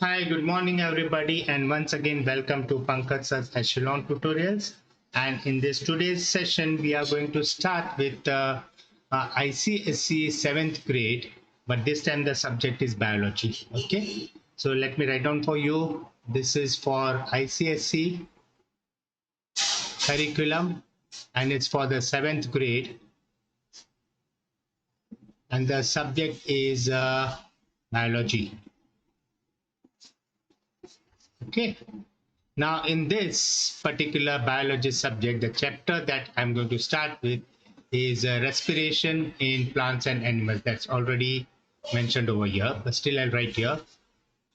Hi, good morning, everybody, and once again, welcome to Pankaj Sir's Echelon Tutorials. And in this today's session, we are going to start with ICSC 7th grade, but this time the subject is biology. Okay, so let me write down for you. This is for ICSC curriculum, and it's for the 7th grade, and the subject is biology. Okay. Now, in this particular biology subject, the chapter that I'm going to start with is respiration in plants and animals. That's already mentioned over here, but still I'll write here.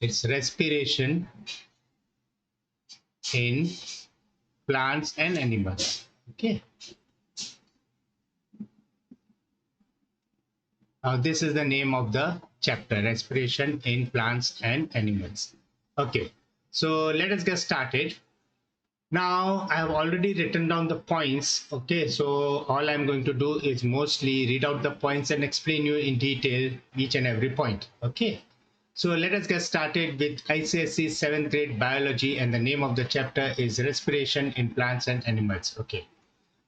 It's respiration in plants and animals. Okay. Now, this is the name of the chapter, respiration in plants and animals. Okay. So let us get started. Now I have already written down the points. Okay, so all I'm going to do is mostly read out the points and explain you in detail each and every point. Okay, so let us get started with ICSE 7th grade biology, and the name of the chapter is respiration in plants and animals. Okay,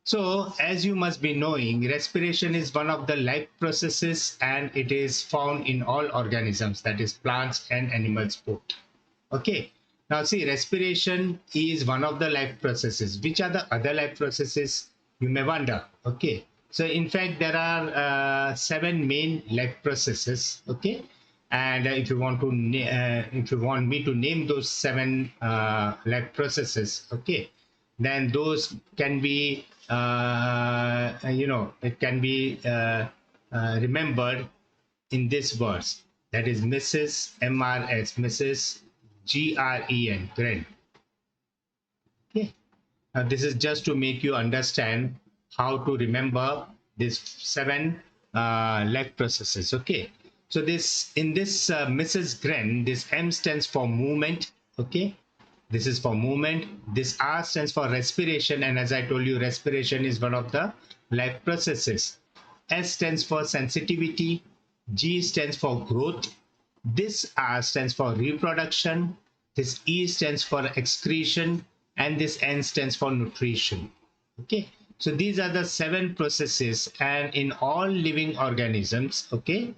so as you must be knowing, respiration is one of the life processes and it is found in all organisms, that is plants and animals both. Okay. Now see, respiration is one of the life processes. Which are the other life processes? You may wonder. Okay. So in fact, there are seven main life processes. Okay. And if you want to, if you want me to name those seven life processes, okay, then those can be, it can be remembered in this verse. That is Mrs. MRS, Mrs. GREN, Gren. Okay. Now this is just to make you understand how to remember these seven life processes. Okay. So this in this Mrs. Gren, this M stands for movement. Okay. This is for movement. This R stands for respiration, and as I told you, respiration is one of the life processes. S stands for sensitivity. G stands for growth. This R stands for reproduction. This E stands for excretion, and this N stands for nutrition. Okay, so these are the seven processes, and in all living organisms, okay,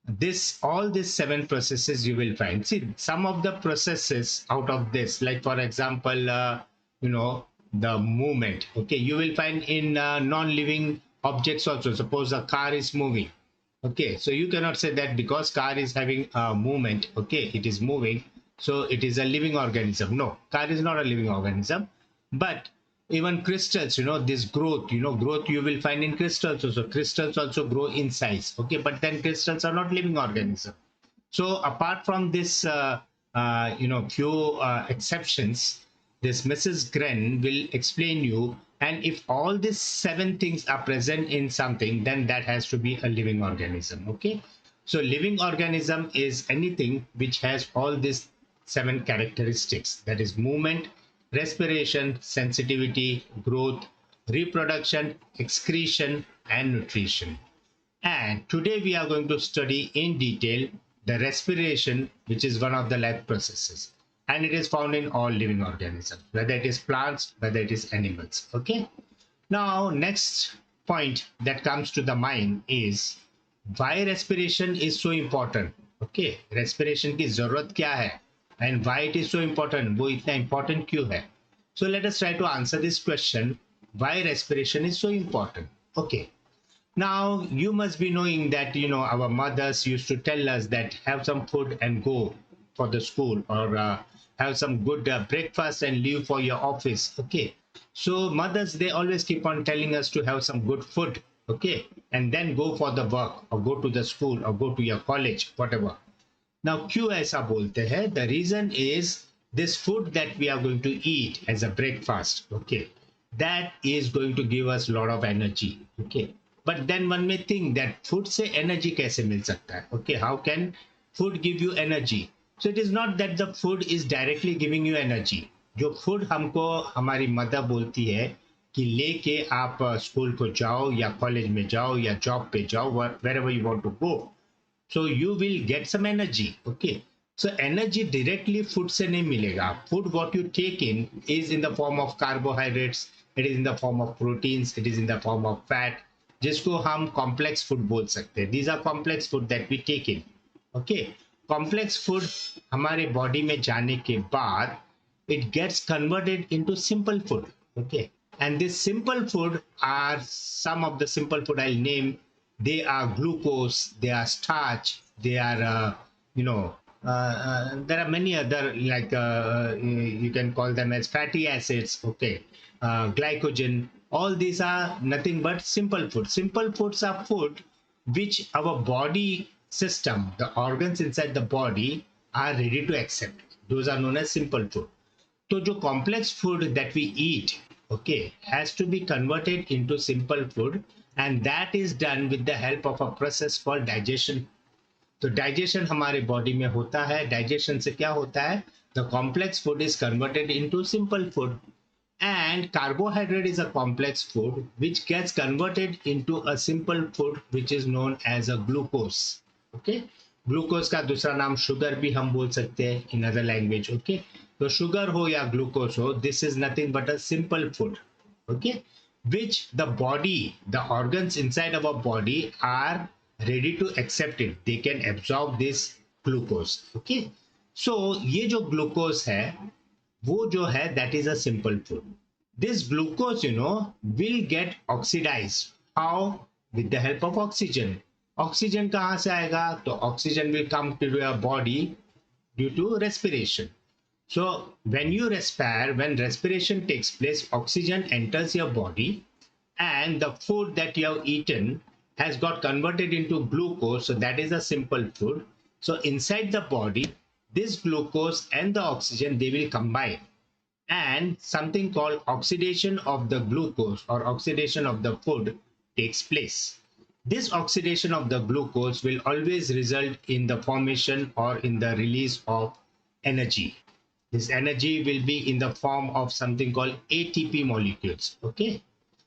this all these seven processes you will find. See, some of the processes out of this, like for example, the movement. Okay, you will find in non-living objects also. Suppose a car is moving. Okay, so you cannot say that because car is having a movement, okay, it is moving, so it is a living organism. No, car is not a living organism. But even crystals, this growth, growth you will find in crystals also. Crystals also grow in size. Okay, but then crystals are not living organism. So apart from this, few exceptions, this Mrs. Gren will explain you. And if all these seven things are present in something, then that has to be a living organism. Okay. So living organism is anything which has all these seven characteristics. That is movement, respiration, sensitivity, growth, reproduction, excretion, and nutrition. And today we are going to study in detail the respiration, which is one of the life processes. And it is found in all living organisms, whether it is plants, whether it is animals. Okay. Now, next point that comes to the mind is why respiration is so important. Okay. Respiration की जरूरत क्या है? And why it is so important? वो इतना important क्यों है? So let us try to answer this question. Why respiration is so important? Okay. Now, you must be knowing that, our mothers used to tell us that have some food and go for the school, or have some good breakfast and leave for your office. Okay. So mothers, they always keep on telling us to have some good food. Okay. And then go for the work or go to the school or go to your college, whatever. Now, क्यों ऐसा बोलते हैं? The reason is this food that we are going to eat as a breakfast, okay, that is going to give us a lot of energy, okay. But then one may think that food से energy कैसे मिल सकता है? Okay, how can food give you energy? So it is not that the food is directly giving you energy. जो food हमको हमारी mother बोलती है कि लेके आप स्कूल को जाओ या कॉलेज में जाओ या जॉब पे जाओ, wherever you want to go, so you will get some energy. Okay, So energy directly food से नहीं मिलेगा. Food what you take in is in the form of carbohydrates, it is in the form of proteins, it is in the form of fat, जिसको हम complex food बोल सकते हैं. These are complex food that we take in. Okay, complex food हमारे body में जाने के बाद it gets converted into simple food. Okay, and this simple food are some of the simple food I'll name. They are glucose, they are starch, they are you know there are many other, like you can call them as fatty acids. Okay, glycogen, all these are nothing but simple food. Simple foods are food which our body system, the organs inside the body, are ready to accept. Those are known as simple food. So the complex food that we eat, okay, has to be converted into simple food, and that is done with the help of a process called digestion. तो digestion हमारे body में होता है. Digestion से क्या होता है? The complex food is converted into simple food, and carbohydrate is a complex food which gets converted into a simple food which is known as a glucose. Okay, glucose का दूसरा नाम शुगर भी हम बोल सकते हैं इन अदर लैंग्वेज. ओके, तो sugar हो या ग्लूकोज हो, this is nothing but a simple food. Okay, which the body, the organs inside our body are ready to accept it. They can absorb this glucose. Okay, so ये जो glucose है वो जो है that is a simple food. This glucose, will get oxidized. How? With the help of oxygen. Oxygen कहाँ से आएगा? तो oxygen will come to your body due to respiration. So when you respire, when respiration takes place, oxygen enters your body, and the food that you have eaten has got converted into glucose. So that is a simple food. So inside the body, this glucose and the oxygen, they will combine, and something called oxidation of the glucose or oxidation of the food takes place. This oxidation of the glucose will always result in the formation or in the release of energy. This energy will be in the form of something called ATP molecules. Okay,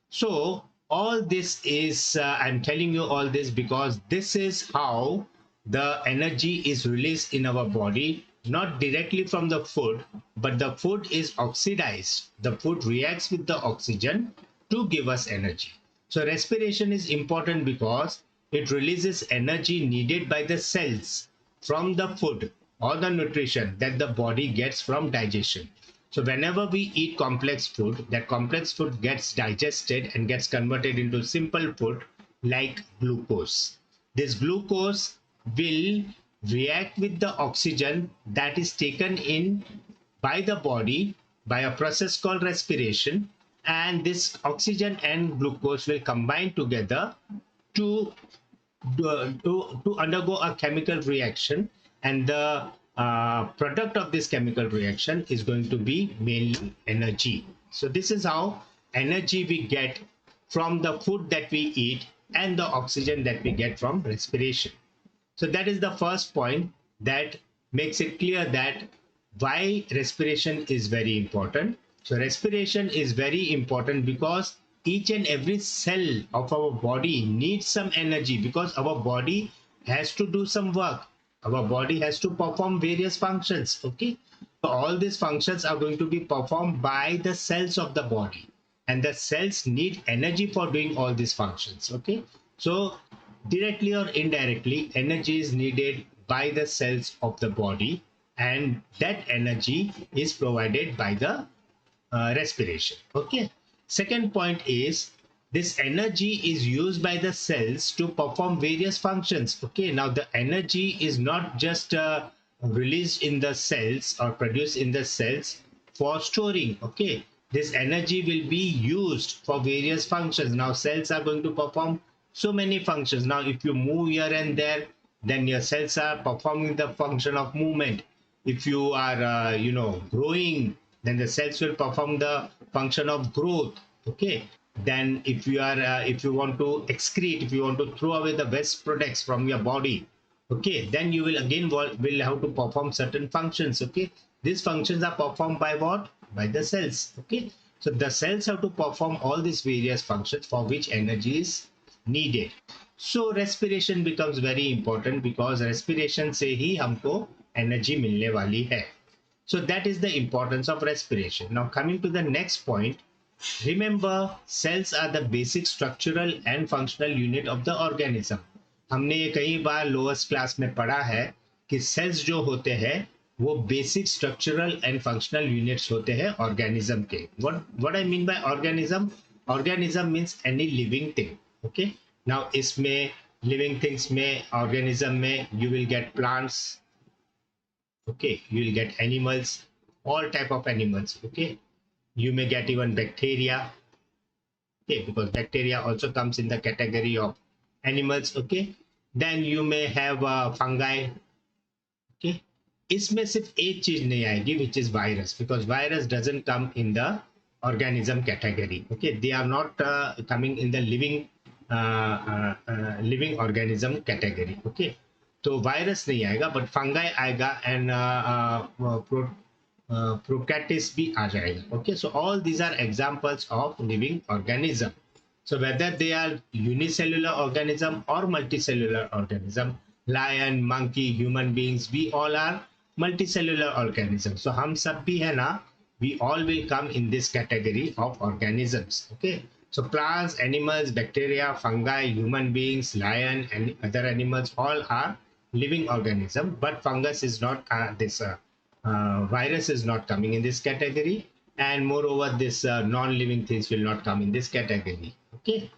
so all this is I'm telling you all this because this is how the energy is released in our body, not directly from the food, but the food is oxidized. The food reacts with the oxygen to give us energy. So respiration is important because it releases energy needed by the cells from the food or the nutrition that the body gets from digestion. So whenever we eat complex food, that complex food gets digested and gets converted into simple food like glucose. This glucose will react with the oxygen that is taken in by the body by a process called respiration, and this oxygen and glucose will combine together to undergo a chemical reaction, and the product of this chemical reaction is going to be mainly energy. So this is how energy we get from the food that we eat and the oxygen that we get from respiration. So that is the first point that makes it clear that why respiration is very important. So respiration is very important because each and every cell of our body needs some energy, because our body has to do some work. Our body has to perform various functions. Okay, so all these functions are going to be performed by the cells of the body, and the cells need energy for doing all these functions. Okay, so directly or indirectly, energy is needed by the cells of the body, and that energy is provided by the respiration. Okay, second point is this energy is used by the cells to perform various functions. Okay, now the energy is not just released in the cells or produced in the cells for storing. Okay, this energy will be used for various functions. Now cells are going to perform so many functions. Now if you move here and there, then your cells are performing the function of movement. If you are growing, then the cells will perform the function of growth. Okay, then if you are if you want to excrete, if you want to throw away the waste products from your body, okay, then you will again will have to perform certain functions. Okay, these functions are performed by what? By the cells. Okay, so the cells have to perform all these various functions for which energy is needed. So respiration becomes very important because respiration से ही हमको energy मिलने वाली है. So that is the importance of respiration. Now coming to the next point, remember cells are the basic structural and functional unit of the organism. हमने ये कई बार lowers class में पढ़ा है कि सेल्स जो होते हैं वो basic structural and functional units होते हैं ऑर्गेनिज्म के. What I mean by organism? Organism means any living thing. Okay, now इसमें लिविंग थिंग्स में ऑर्गेनिज्म में you will get plants, okay, you will get animals, all type of animals. Okay, you may get even bacteria. Okay, because bacteria also comes in the category of animals. Okay, then you may have fungi. Okay, इसमें सिर्फ एक चीज नहीं आएगी which is virus, because virus doesn't come in the organism category. Okay, they are not coming in the living organism category. Okay, तो virus नहीं आएगा but fungi आएगा एंड प्रोकैटिस भी आ जाएगा. Okay, so all these are examples of living organism. So whether they are unicellular organism और multicellular organism, lion, monkey, human beings, we all are multicellular organism. So हम सब भी है ना, we all will come in this category of organisms. Okay, so plants, animals, bacteria, fungi, human beings, lion and other animals all are living organism, but fungus is not virus is not coming in this category, and moreover this non-living things will not come in this category. Okay,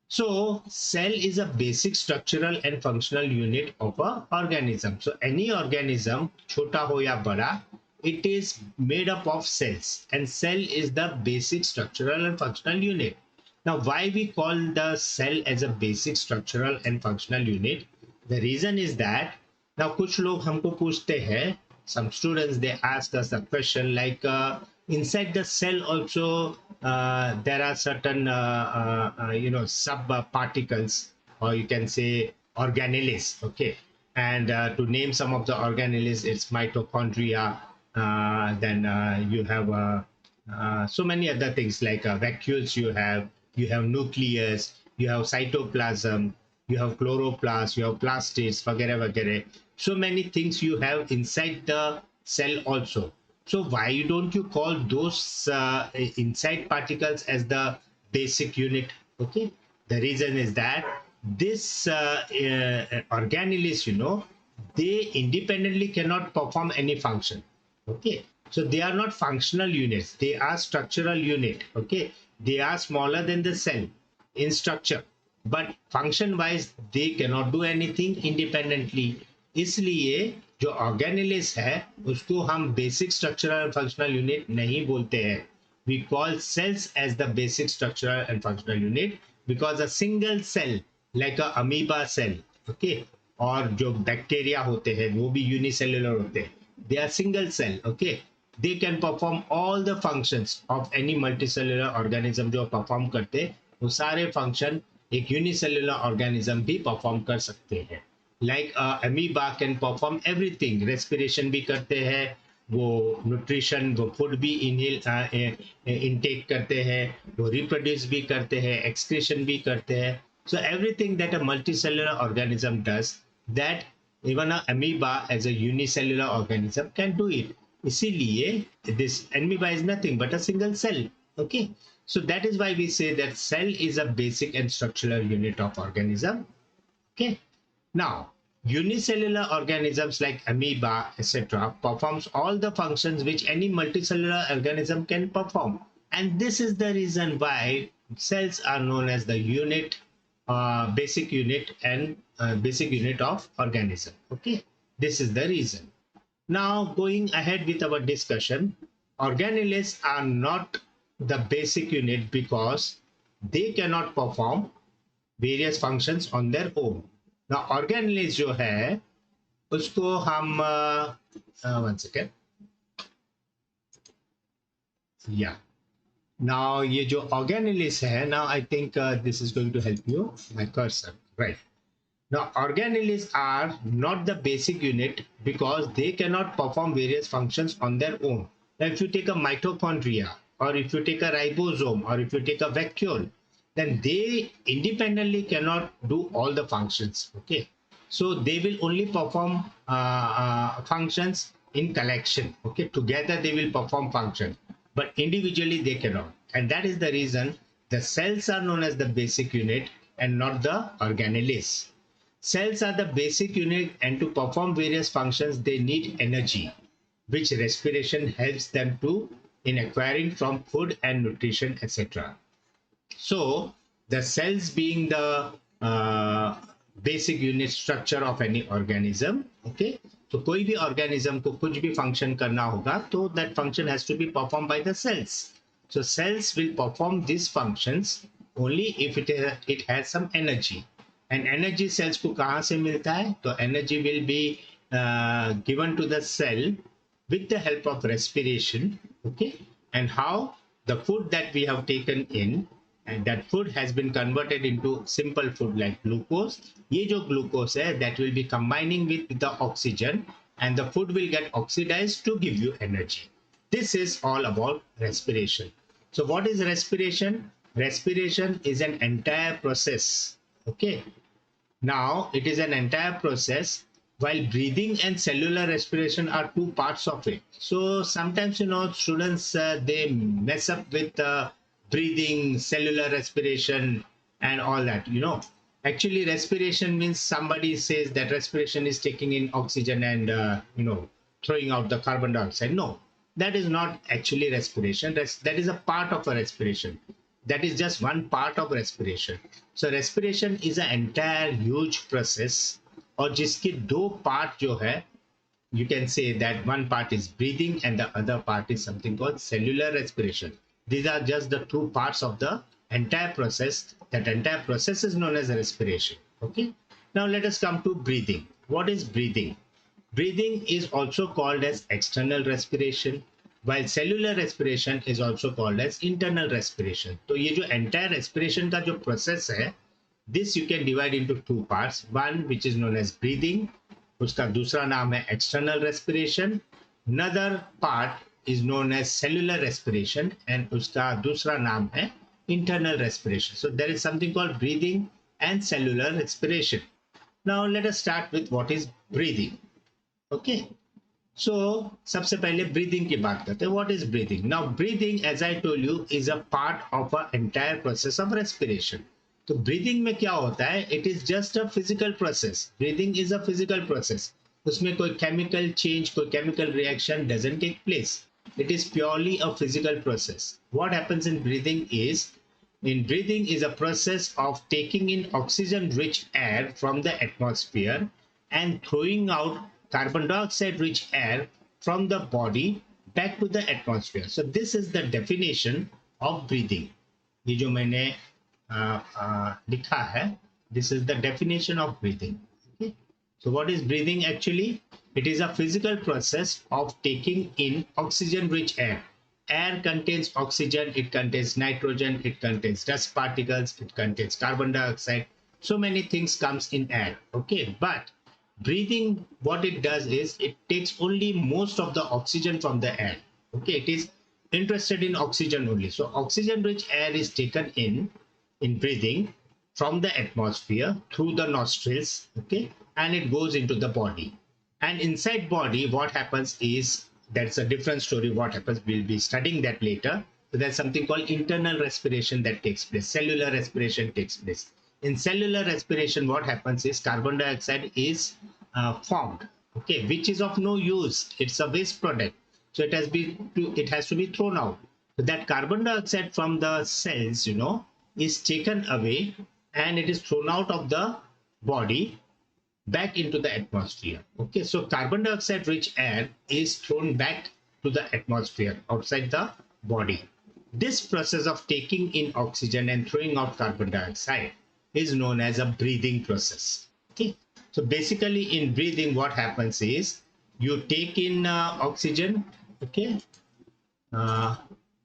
so cell is a basic structural and functional unit of a organism. So any organism, छोटा हो या बड़ा, it is made up of cells, and cell is the basic structural and functional unit. Now why we call the cell as a basic structural and functional unit? The reason is that now कुछ लोग हमको पूछते हैं, some students they ask us a question like inside the cell also there are certain sub particles, or you can say organelles. Okay, and to name some of the organelles, it's mitochondria, then you have so many other things like vacuoles, you have nucleus, you have cytoplasm, you have chloroplast, you have plastids, वगैरह वगैरह. So many things you have inside the cell also. So why don't you call those inside particles as the basic unit? Okay, the reason is that this organelles, they independently cannot perform any function. Okay, so they are not functional units, they are structural unit. Okay, they are smaller than the cell in structure, but function wise they cannot do anything independently. इसलिए जो organelles है उसको हम basic structural and functional unit नहीं बोलते हैं. We call cells as the basic structural and functional unit because a single cell like a amoeba cell, okay, और जो बैक्टीरिया होते हैं वो भी यूनिसेल्युलर होते हैं, they are single cell. Okay, they can perform all the functions of any multicellular organism. जो perform करते वो सारे फंक्शन एक यूनिसेल्युलर ऑर्गेनिज्म भी परफॉर्म कर सकते हैं. Like amoeba can perform everything, respiration भी करते हैं, वो न्यूट्रिशन, वो फूड भी इनटेक करते हैं, वो रिप्रोड्यूस भी करते हैं, एक्सक्रीशन भी करते हैं. So everything that a multicellular organism does, that even an amoeba as a unicellular organism can do it. इसीलिए this amoeba is nothing but a single cell. Okay, so that is why we say that cell is a basic and structural unit of organism. Okay, now unicellular organisms like amoeba etc performs all the functions which any multicellular organism can perform, and this is the reason why cells are known as the unit, basic unit and basic unit of organism. Okay, this is the reason. Now going ahead with our discussion, organelles are not the basic unit because they cannot perform various functions on their own. Now organelles जो है उसको हम one second, yeah, now ये जो organelles है, now I think this is going to help you, my cursor, right? Now organelles are not the basic unit because they cannot perform various functions on their own. Now if you take a mitochondria, or if you take a ribosome, or if you take a vacuole, then they independently cannot do all the functions. Okay, So they will only perform functions in collection. Okay, together they will perform function, but individually they cannot. And that is the reason the cells are known as the basic unit and not the organelles. Cells are the basic unit, and to perform various functions they need energy, which respiration helps them to in acquiring from food and nutrition, etc. So the cells being the basic unit structure of any organism. Okay, तो कोई भी organism को कुछ भी function करना होगा तो that function has to be performed by the cells. So cells will perform these functions only if it has some energy. And energy cells को कहाँ से मिलता है? तो energy will be given to the cell with the help of respiration. Okay, and how? The food that we have taken in, and that food has been converted into simple food like glucose. ये जो glucose है, that will be combining with the oxygen, and the food will get oxidized to give you energy. This is all about respiration. So what is respiration? Respiration is an entire process. Okay, now it is an entire process, while breathing and cellular respiration are two parts of it. So sometimes, students they mess up with breathing, cellular respiration, and all that. Actually, respiration means somebody says that respiration is taking in oxygen and throwing out the carbon dioxide. No, that is not actually respiration. That is a part of a respiration. That is just one part of respiration. So respiration is an entire huge process, और जिसके दो part जो है, you can say that one part is breathing and the other part is something called cellular respiration. These are just the two parts of the entire process. That entire process is known as respiration. Okay, now let us come to breathing. What is breathing? Breathing is also called as external respiration, while cellular respiration is also called as internal respiration. तो ये जो entire respiration का जो process है, this you can divide into two parts. One which is known as breathing, उसका दूसरा नाम है external respiration. Another part is known as cellular respiration, and उसका दूसरा नाम है internal respiration. So there is something called breathing and cellular respiration. Now let us start with what is breathing. Okay, so सबसे पहले breathing की बात करते हैं. What is breathing? Now breathing, as I told you, is a part of an entire process of respiration. तो breathing में क्या होता है? It is just a physical process. Breathing is a physical process. उसमें कोई chemical change, कोई chemical reaction doesn't take place. It is purely a physical process. What happens in breathing is a process of taking in oxygen-rich air from the atmosphere and throwing out carbon dioxide-rich air from the body back to the atmosphere. So this is the definition of breathing. ये जो मैंने लिखा है, this is the definition of breathing. Okay? So what is breathing actually? It is a physical process of taking in oxygen-rich air. Air contains oxygen, it contains nitrogen, it contains dust particles, it contains carbon dioxide. So many things comes in air. Okay, but breathing, what it does is it takes only most of the oxygen from the air. Okay, it is interested in oxygen only. So oxygen-rich air is taken in breathing from the atmosphere through the nostrils. Okay, and it goes into the body. And inside body, what happens is, that's a different story. What happens, we'll be studying that later. So there's something called internal respiration that takes place. Cellular respiration takes place. In cellular respiration, what happens is carbon dioxide is formed, okay, which is of no use. It's a waste product. So it has to be thrown out. So that carbon dioxide from the cells, is taken away and it is thrown out of the body back into the atmosphere. Okay, so carbon dioxide rich air is thrown back to the atmosphere outside the body. This process of taking in oxygen and throwing out carbon dioxide is known as a breathing process. Okay, so basically in breathing, what happens is you take in oxygen. Okay,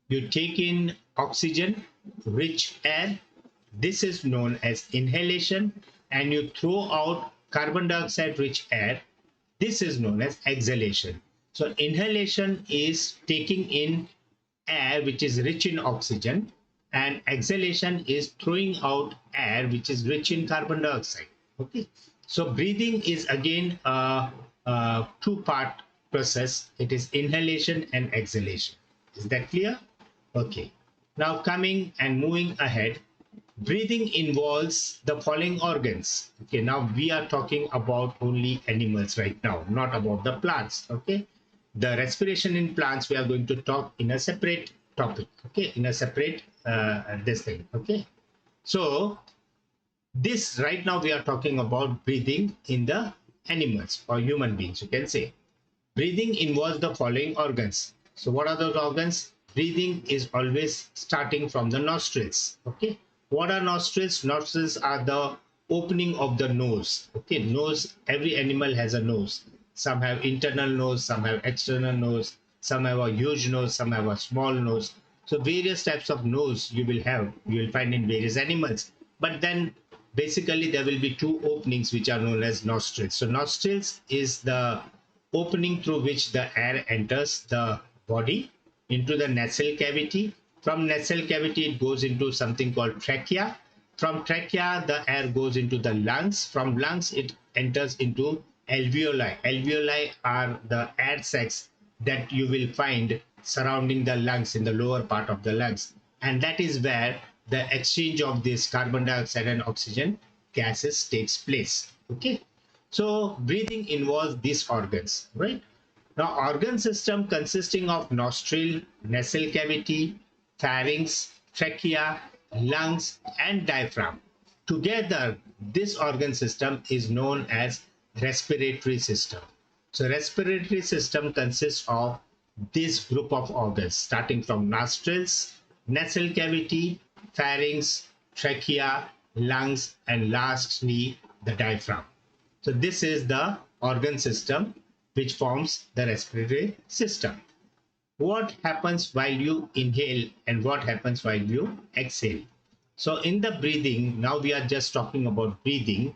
you take in oxygen rich air. This is known as inhalation, and you throw out carbon dioxide rich air. This is known as exhalation. So inhalation is taking in air which is rich in oxygen, and exhalation is throwing out air which is rich in carbon dioxide. Okay, So breathing is again a two-part process. It is inhalation and exhalation. Is that clear? Okay. Now coming and moving ahead, breathing involves the following organs. Okay, now we are talking about only animals right now, not about the plants. Okay, the respiration in plants we are going to talk in a separate topic. Okay, in a separate this thing. Okay, so this right now we are talking about breathing in the animals or human beings, you can say. Breathing involves the following organs. So what are those organs? Breathing is always starting from the nostrils. Okay, what are nostrils? Nostrils are the opening of the nose. Okay, nose, every animal has a nose. Some have internal nose, some have external nose, some have a huge nose, some have a small nose. So various types of nose you will have, you will find in various animals. But then basically there will be two openings which are known as nostrils. So nostrils is the opening through which the air enters the body into the nasal cavity. From nasal cavity it goes into something called trachea. From trachea the air goes into the lungs. From lungs it enters into alveoli. Alveoli are the air sacs that you will find surrounding the lungs, in the lower part of the lungs, and that is where the exchange of this carbon dioxide and oxygen gases takes place. Okay, so breathing involves these organs, right? Now, organ system consisting of nostril, nasal cavity, pharynx, trachea, lungs, and diaphragm. Together, this organ system is known as respiratory system. So, respiratory system consists of this group of organs, starting from nostrils, nasal cavity, pharynx, trachea, lungs, and lastly, the diaphragm. So this is the organ system which forms the respiratory system. What happens while you inhale and what happens while you exhale? So in the breathing, now we are just talking about breathing,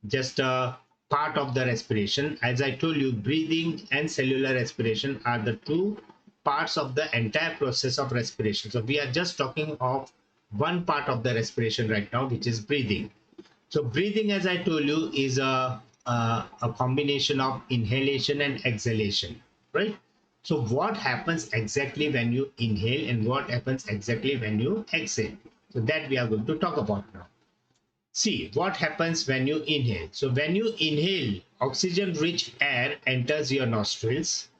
just a part of the respiration. As I told you, breathing and cellular respiration are the two parts of the entire process of respiration. So we are just talking of one part of the respiration right now, which is breathing. So breathing, as I told you, is a combination of inhalation and exhalation, right? So what happens exactly when you inhale and what happens exactly when you exhale? So that we are going to talk about now. See what happens when you inhale. So when you inhale, oxygen-rich air enters your nostrils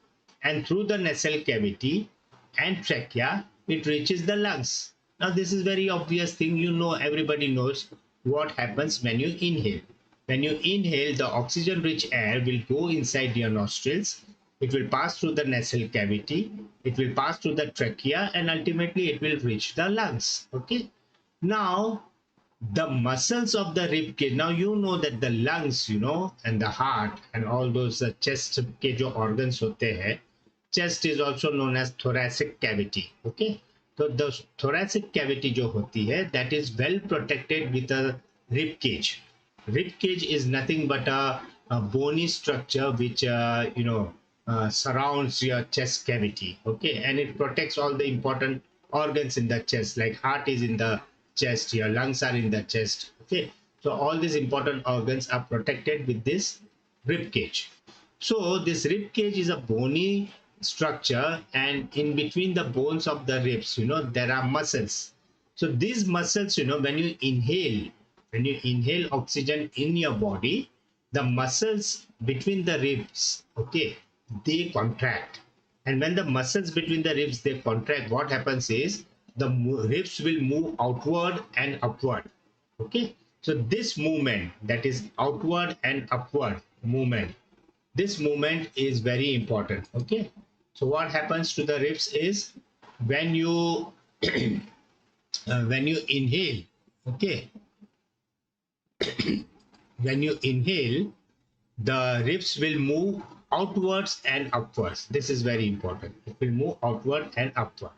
and through the nasal cavity and trachea, it reaches the lungs. Now this is very obvious thing. You know, everybody knows what happens when you inhale. When you inhale, the oxygen-rich air will go inside your nostrils. It will pass through the nasal cavity. It will pass through the trachea and ultimately it will reach the lungs. Okay. Now the muscles of the rib cage, now you know that the lungs, you know, and the heart and all those chest के जो organs होते हैं, chest is also known as thoracic cavity. Okay, so the thoracic cavity जो होती है, that is well protected with a rib cage. Rib cage is nothing but a bony structure which surrounds your chest cavity. Okay, and it protects all the important organs in the chest, like heart is in the chest, your lungs are in the chest. Okay, so all these important organs are protected with this rib cage. So this rib cage is a bony structure, and in between the bones of the ribs, you know, there are muscles. So these muscles, you know, when you inhale oxygen in your body, the muscles between the ribs, okay, they contract. And when the muscles between the ribs they contract, what happens is the ribs will move outward and upward. Okay, so this movement, that is outward and upward movement, this movement is very important. Okay, so what happens to the ribs is when you when you inhale, okay, when you inhale, the ribs will move outwards and upwards. This is very important. It will move outward and upward.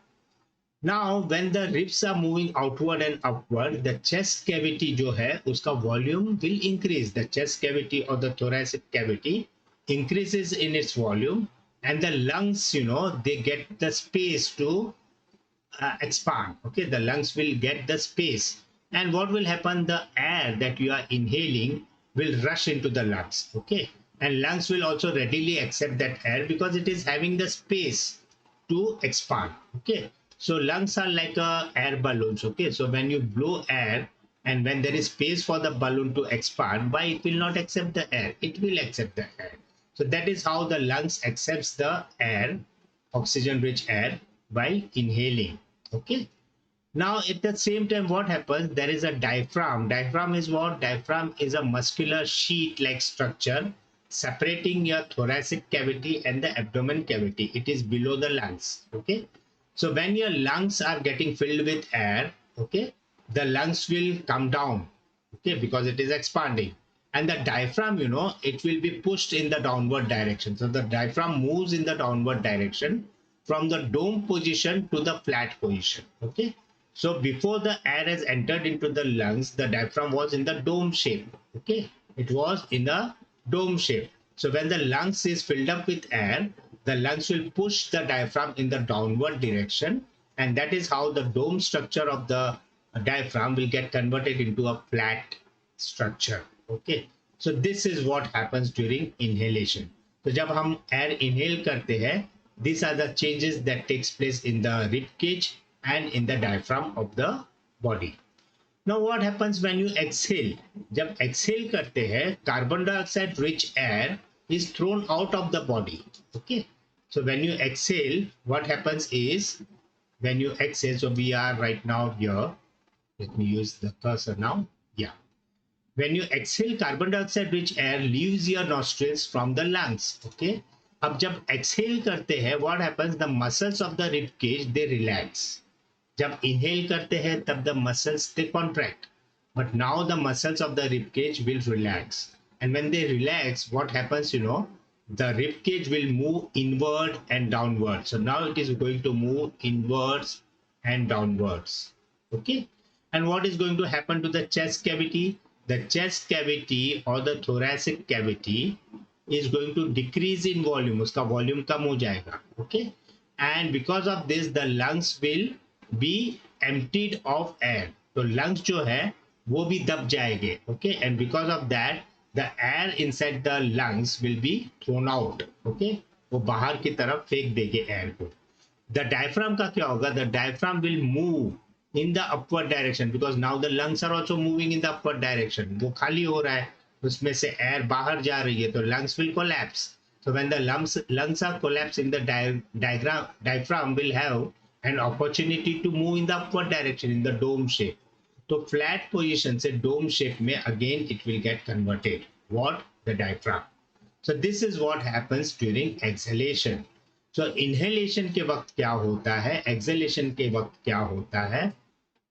Now, when the ribs are moving outward and upward, the chest cavity जो है, उसका volume will increase. The chest cavity or the thoracic cavity increases in its volume, and the lungs, you know, they get the space to expand. Okay, the lungs will get the space, and what will happen? The air that you are inhaling will rush into the lungs. Okay, and lungs will also readily accept that air because it is having the space to expand. Okay, so lungs are like air balloons. Okay, so when you blow air and when there is space for the balloon to expand, why it will not accept the air? It will accept the air. So that is how the lungs accepts the air, oxygen rich air, while inhaling. Okay, now at the same time what happens, there is a diaphragm. Diaphragm is what? Diaphragm is a muscular sheet like structure separating your thoracic cavity and the abdomen cavity. It is below the lungs. Okay, so when your lungs are getting filled with air, okay, the lungs will come down, okay, because it is expanding, and the diaphragm, you know, it will be pushed in the downward direction. So the diaphragm moves in the downward direction from the dome position to the flat position. Okay, so before the air has entered into the lungs, the diaphragm was in the dome shape. Okay, it was in a dome shape. So when the lungs is filled up with air, the lungs will push the diaphragm in the downward direction, and that is how the dome structure of the diaphragm will get converted into a flat structure. Okay, so this is what happens during inhalation. So जब हम air inhale करते हैं, these are the changes that takes place in the rib cage and in the diaphragm of the body. Now what happens when you exhale? जब exhale करते हैं, carbon dioxide rich air is thrown out of the body. Okay, so when you exhale, what happens is, when you exhale, so we are right now here, let me use the cursor now. Yeah, when you exhale, carbon dioxide rich air leaves your nostrils from the lungs. Okay, अब जब exhale करते हैं, what happens, the muscles of the rib cage they relax. जब inhale करते हैं, तब the muscles they contract, but now the muscles of the rib cage will relax, and when they relax, what happens, you know, the rib cage will move inward and downward. So now it is going to move inwards and downwards. Okay, and what is going to happen to the chest cavity? The chest cavity or the thoracic cavity is going to decrease in volume. उसका volume कम हो जाएगा. Okay, and because of this the lungs will be emptied of air. तो lungs जो है वो भी दब जाएंगे. Okay, and because of that the air inside the lungs will be thrown out. Okay, वो बाहर की तरफ फेंक देंगे air को. The diaphragm का क्या होगा? The diaphragm will move in the upward direction because now the lungs are also moving in the upward direction. वो खाली हो रहा है, उसमें से air बाहर जा रही है, तो lungs will collapse. So when the lungs are collapsing, the diaphragm will have an opportunity to move in the upward direction in the dome shape. तो flat position से dome shape में again it will get converted. What? The diaphragm. So this is what happens during exhalation. So inhalation के वक्त क्या होता है, exhalation के वक्त क्या होता है,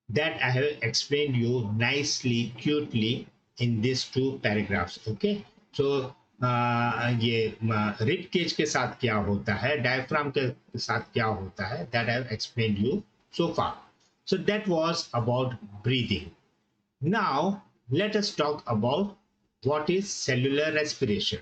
that I have explained you nicely, cutely in these two paragraphs. Okay, so ये rib cage के साथ क्या होता है, diaphragm के साथ क्या होता है, that I have explained you so far. So that was about breathing. Now let us talk about what is cellular respiration.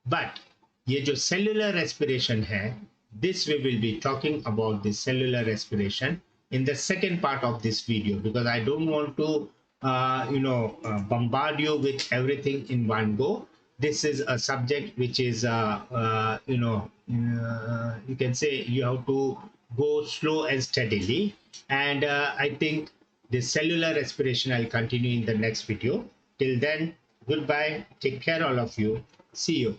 But ये जो cellular respiration है, this we will be talking about the cellular respiration in the second part of this video, because I don't want to bombard you with everything in one go. This is a subject which is you can say you have to go slow and steadily, and I think the cellular respiration I'll continue in the next video. Till then, goodbye, take care all of you, see you.